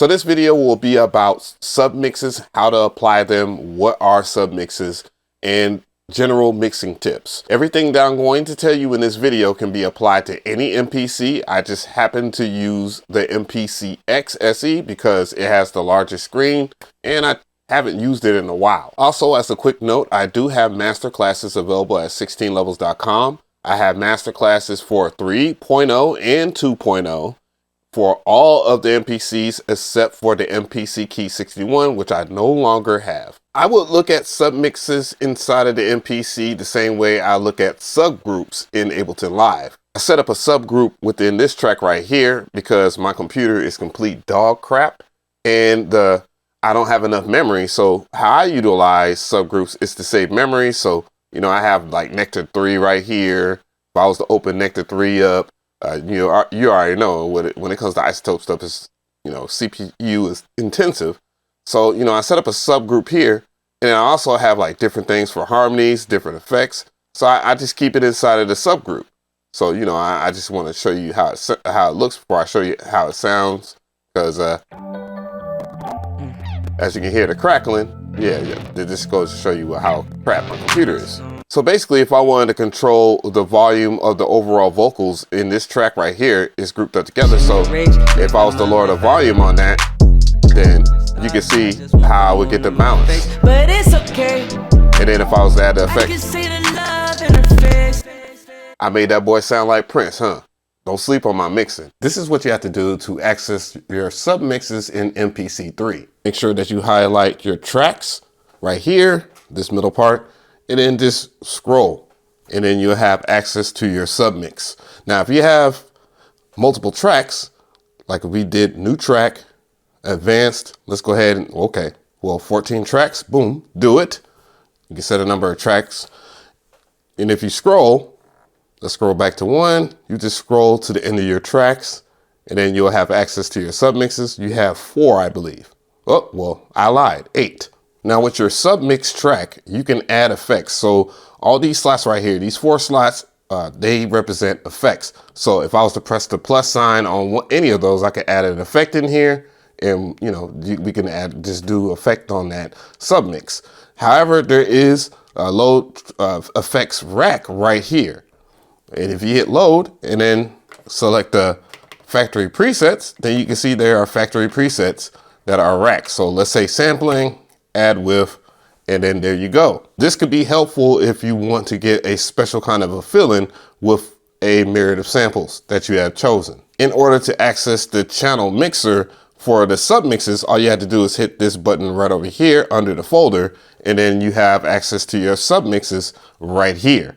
So this video will be about submixes, how to apply them, what are submixes, and general mixing tips. Everything that I'm going to tell you in this video can be applied to any MPC. I just happen to use the MPC X SE because it has the largest screen and I haven't used it in a while. Also, as a quick note, I do have master classes available at 16levels.com. I have master classes for 3.0 and 2.0 for all of the MPCs except for the MPC Key 61, which I no longer have. I would look at submixes inside of the MPC the same way I look at subgroups in Ableton Live. I set up a subgroup within this track right here because my computer is complete dog crap and I don't have enough memory. So how I utilize subgroups is to save memory. So, you know, I have like Nectar 3 right here. If I was to open Nectar 3 up, you already know when it comes to isotope stuff, is, you know, CPU is intensive. So, you know, I set up a subgroup here, and I also have like different things for harmonies, different effects. So I just keep it inside of the subgroup. So, you know, I just want to show you how it looks before I show you how it sounds, because as you can hear the crackling, yeah, this goes to show you how crap my computer is. So basically, if I wanted to control the volume of the overall vocals in this track right here, it's grouped up together. So if I was to lower the volume on that, then you can see how I would get the balance. But it's okay. And then if I was to add the effects, I made that boy sound like Prince, huh? Don't sleep on my mixing. This is what you have to do to access your submixes in MPC 3. Make sure that you highlight your tracks right here, this middle part, and then just scroll, and then you'll have access to your submix. Now, if you have multiple tracks, like we did new track, advanced, let's go ahead and, okay, well, 14 tracks, boom, do it. You can set a number of tracks. And if you scroll, let's scroll back to 1, you just scroll to the end of your tracks, and then you'll have access to your submixes. You have 4, I believe. Oh, well, I lied, 8. Now with your submix track, you can add effects. So all these slots right here, these 4 slots, they represent effects. So if I was to press the plus sign on any of those, I could add an effect in here, and you know, we can just do effect on that submix. However, there is a load effects rack right here. And if you hit load and then select the factory presets, then you can see there are factory presets that are racked. So let's say sampling, add with, and then there you go. This could be helpful if you want to get a special kind of a feeling with a myriad of samples that you have chosen. In order to access the channel mixer for the submixes, all you have to do is hit this button right over here under the folder, and then you have access to your submixes right here.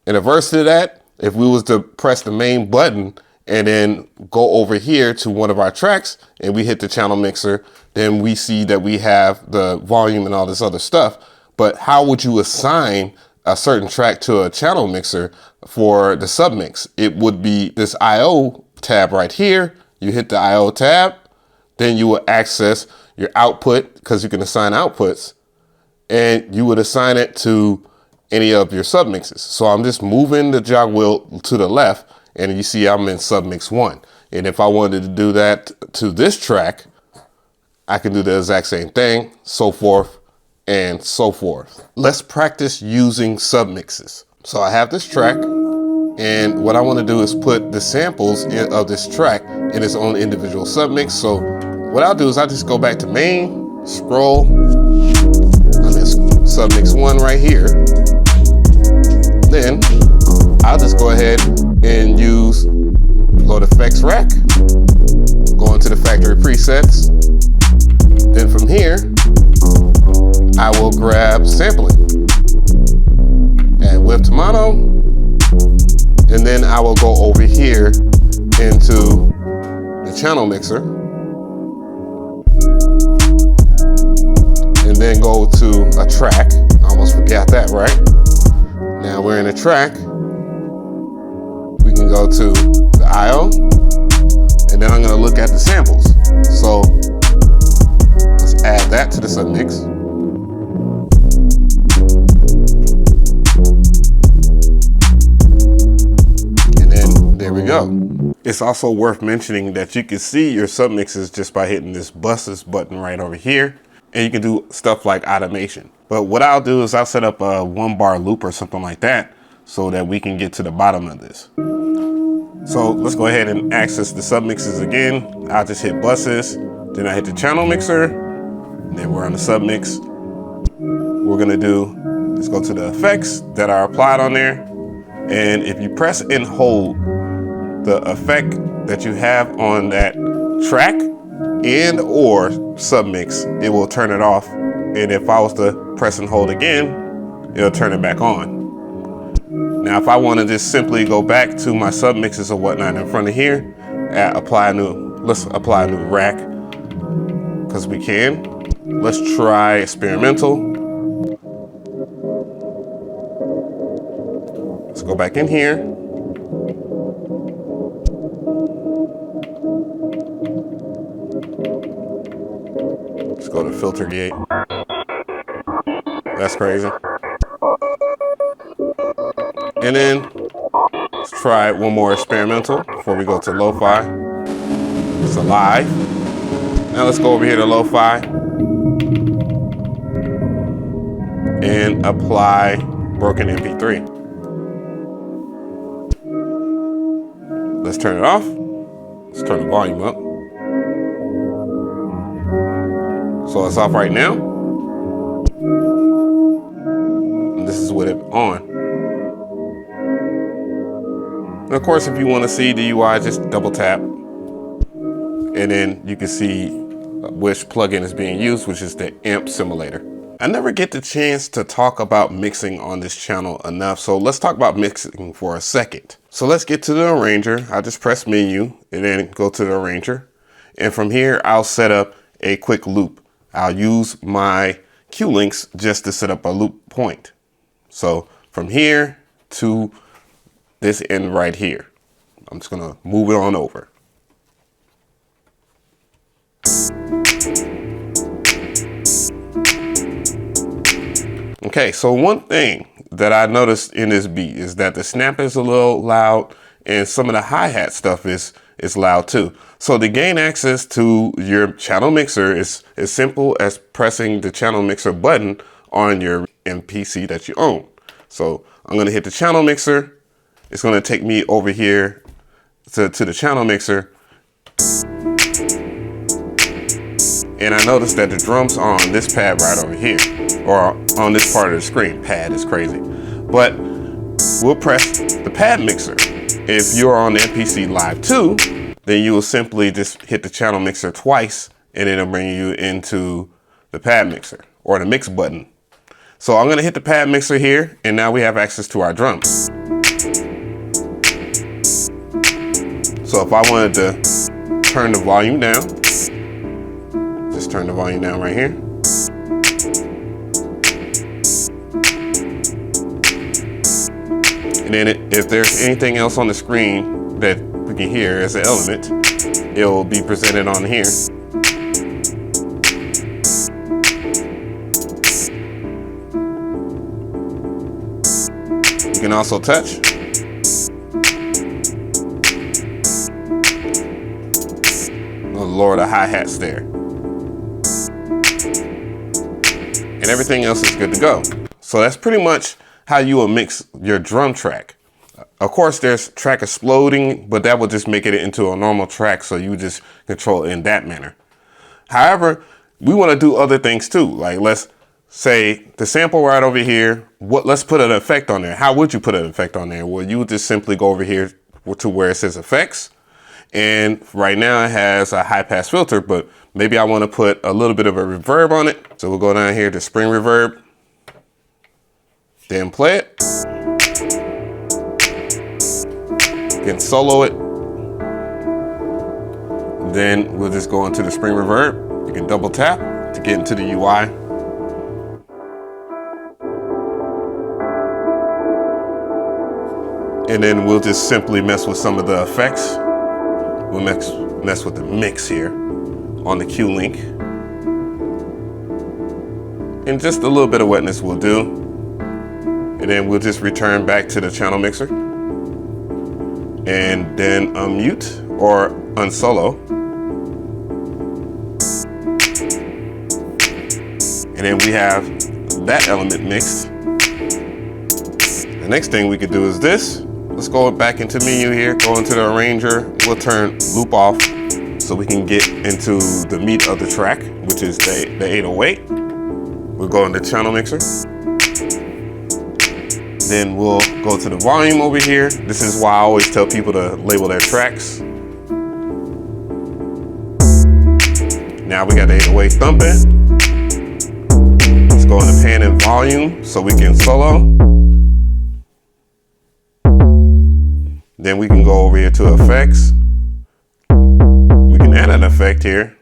In reverse to that, if we was to press the main button and then go over here to one of our tracks and we hit the channel mixer, then we see that we have the volume and all this other stuff. But how would you assign a certain track to a channel mixer for the submix? It would be this IO tab right here. You hit the IO tab, then you will access your output because you can assign outputs, and you would assign it to any of your submixes. So I'm just moving the jog wheel to the left, and you see I'm in submix 1. And if I wanted to do that to this track, I can do the exact same thing, so forth and so forth. Let's practice using submixes. So I have this track, and what I want to do is put the samples of this track in its own individual submix. So what I'll do is I'll just go back to main, scroll, I'm in submix 1 right here. Then I'll just go ahead and use load effects rack, go into the factory presets. Then from here, I will grab sampling, add width to mono, and then I will go over here into the channel mixer, and then go to a track. I almost forgot that, right? Now we're in a track. We can go to the IO, and then I'm going to look at the samples. So let's add that to the submix. And then there we go. It's also worth mentioning that you can see your submixes just by hitting this buses button right over here. And you can do stuff like automation. But what I'll do is I'll set up a 1-bar loop or something like that so that we can get to the bottom of this. So let's go ahead and access the submixes again. I'll just hit buses, then I hit the channel mixer, and then we're on the submix. What we're gonna do is go to the effects that are applied on there. And if you press and hold the effect that you have on that track and or submix, it will turn it off. And if I was to press and hold again, it'll turn it back on. Now, if I want to just simply go back to my submixes or whatnot in front of here, let's apply a new rack, because we can. Let's try experimental. Let's go back in here. Let's go to filter gate. That's crazy. And then let's try one more experimental before we go to lo-fi. It's a live. Now let's go over here to lo-fi and apply broken MP3. Let's turn it off. Let's turn the volume up. So it's off right now. And this is with it on. And of course, if you want to see the UI, just double tap. And then you can see which plugin is being used, which is the amp simulator. I never get the chance to talk about mixing on this channel enough. So let's talk about mixing for a second. So let's get to the arranger. I'll just press menu and then go to the arranger. And from here, I'll set up a quick loop. I'll use my Q links just to set up a loop point. So from here to this end right here, I'm just gonna move it on over. Okay, so one thing that I noticed in this beat is that the snap is a little loud and some of the hi-hat stuff is loud too. So to gain access to your channel mixer is as simple as pressing the channel mixer button on your MPC that you own. So I'm gonna hit the channel mixer. It's gonna take me over here to the channel mixer. And I noticed that the drums are on this pad right over here, or on this part of the screen. Pad is crazy. But we'll press the pad mixer. If you're on the MPC Live 2, then you will simply just hit the channel mixer twice and it'll bring you into the pad mixer or the mix button. So I'm gonna hit the pad mixer here and now we have access to our drums. So if I wanted to turn the volume down, just turn the volume down right here. And then if there's anything else on the screen that we can hear as an element, it will be presented on here. You can also touch. Lower the hi-hats there. And everything else is good to go. So that's pretty much how you will mix your drum track. Of course, there's track exploding, but that will just make it into a normal track, so you just control it in that manner. However, we want to do other things too. Like let's say the sample right over here, let's put an effect on there. How would you put an effect on there? Well, you would just simply go over here to where it says effects. And right now it has a high pass filter, but maybe I want to put a little bit of a reverb on it. So we'll go down here to spring reverb, then play it. You can solo it. Then we'll just go into the spring reverb. You can double tap to get into the UI. And then we'll just simply mess with some of the effects. We'll mess with the mix here on the Q link. And just a little bit of wetness will do. And then we'll just return back to the channel mixer. And and then unmute or unsolo. And then we have that element mixed. The next thing we could do is this. Let's go back into menu here, go into the arranger. We'll turn loop off so we can get into the meat of the track, which is the 808. We'll go into channel mixer. Then we'll go to the volume over here. This is why I always tell people to label their tracks. Now we got the 808 thumping. Let's go into pan and volume so we can solo. Then we can go over here to effects. We can add an effect here.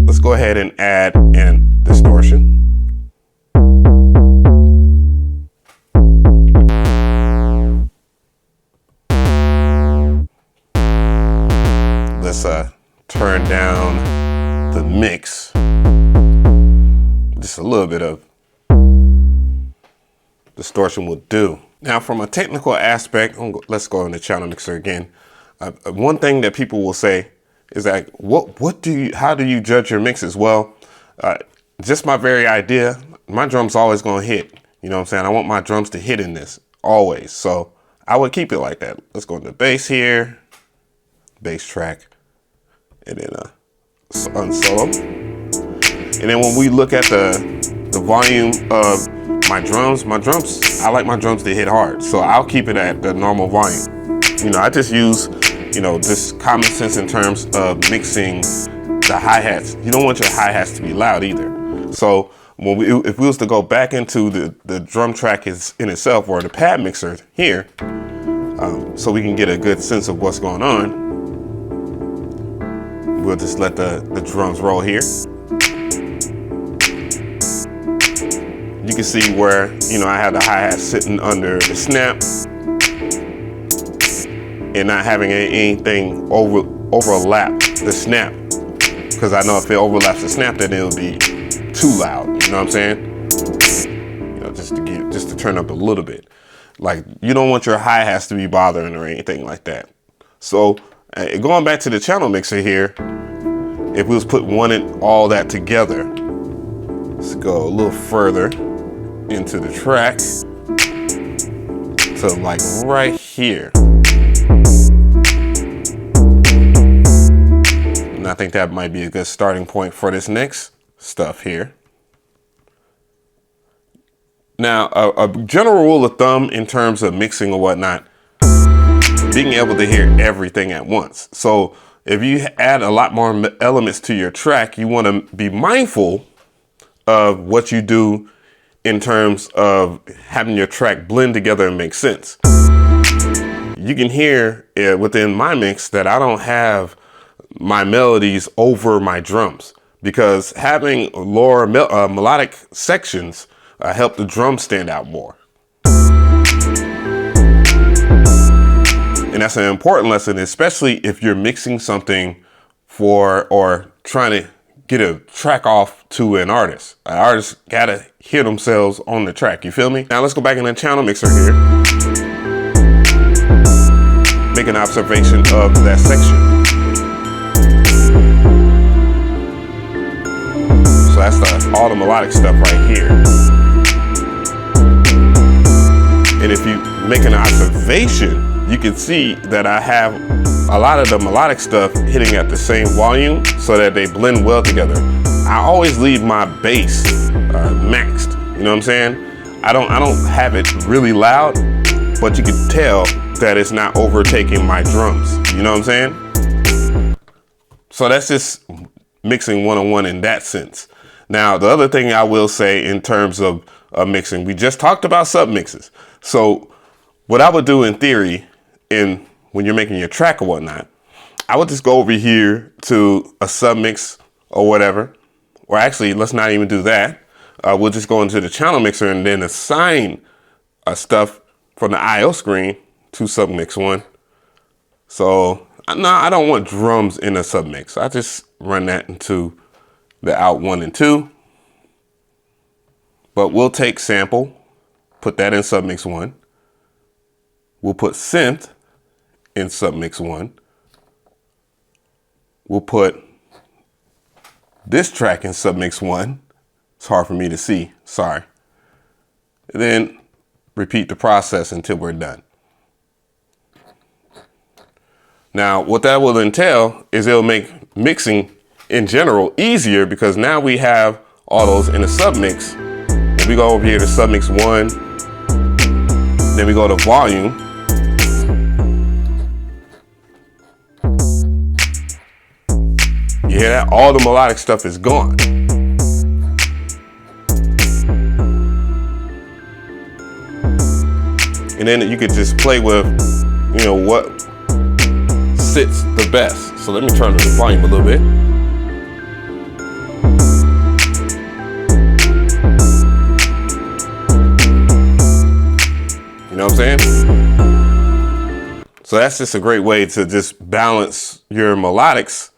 Let's go ahead and add an distortion. Let's turn down the mix. Just a little bit of distortion will do. Now, from a technical aspect, let's go into channel mixer again. One thing that people will say is like, how do you judge your mixes? Well, just my very idea, my drum's always gonna hit. You know what I'm saying? I want my drums to hit in this always. So I would keep it like that. Let's go into bass here, bass track, and then unsolo. And then when we look at the volume of my drums, I like my drums to hit hard. So I'll keep it at the normal volume. You know, I just use, just common sense in terms of mixing the hi-hats. You don't want your hi-hats to be loud either. So if we was to go back into the drum track in itself, or the pad mixer here, so we can get a good sense of what's going on, we'll just let the drums roll here. You can see where, I have the hi-hat sitting under the snap and not having anything overlap the snap. Because I know if it overlaps the snap, then it'll be too loud. You know what I'm saying? Just to turn up a little bit. Like, you don't want your hi-hats to be bothering or anything like that. So going back to the channel mixer here, if we was put one and all that together, let's go a little further into the track to like right here. And I think that might be a good starting point for this next stuff here. Now, a general rule of thumb in terms of mixing or whatnot, being able to hear everything at once. So if you add a lot more elements to your track, you want to be mindful of what you do in terms of having your track blend together and make sense. You can hear within my mix that I don't have my melodies over my drums, because having lower melodic sections help the drums stand out more. And that's an important lesson, especially if you're mixing something or trying to get a track off to an artist. An artist gotta hear themselves on the track, you feel me? Now let's go back in the channel mixer here. Make an observation of that section. So that's all the melodic stuff right here. And if you make an observation, you can see that I have a lot of the melodic stuff hitting at the same volume so that they blend well together. I always leave my bass maxed, you know what I'm saying? I don't have it really loud, but you can tell that it's not overtaking my drums, you know what I'm saying? So that's just mixing one-on-one in that sense. Now, the other thing I will say in terms of mixing, we just talked about submixes. So what I would do in theory, when you're making your track or whatnot, I would just go over here to a submix or whatever, or actually let's not even do that. We'll just go into the channel mixer and then assign stuff from the IO screen to submix 1. So no, I don't want drums in a submix. I just run that into the out 1 and 2. But we'll take sample, put that in submix 1. We'll put synth in submix 1. We'll put this track in submix 1. It's hard for me to see, sorry. And then repeat the process until we're done. Now, what that will entail is it'll make mixing in general easier, because now we have all those in a submix. If we go over here to submix 1, then we go to volume. You hear that? All the melodic stuff is gone. And then you could just play with, you know, what sits the best. So let me turn up the volume a little bit. You know what I'm saying? So that's just a great way to just balance your melodics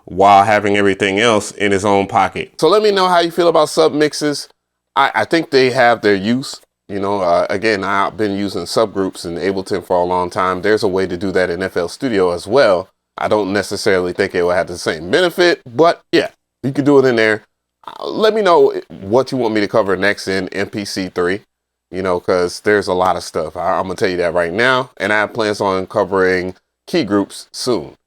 while having everything else in its own pocket. So let me know how you feel about submixes. I think they have their use. You know, again, I've been using subgroups in Ableton for a long time. There's a way to do that in FL Studio as well. I don't necessarily think it will have the same benefit, but yeah, you can do it in there. Let me know what you want me to cover next in MPC 3, you know, because there's a lot of stuff. I'm going to tell you that right now. And I have plans on covering key groups soon.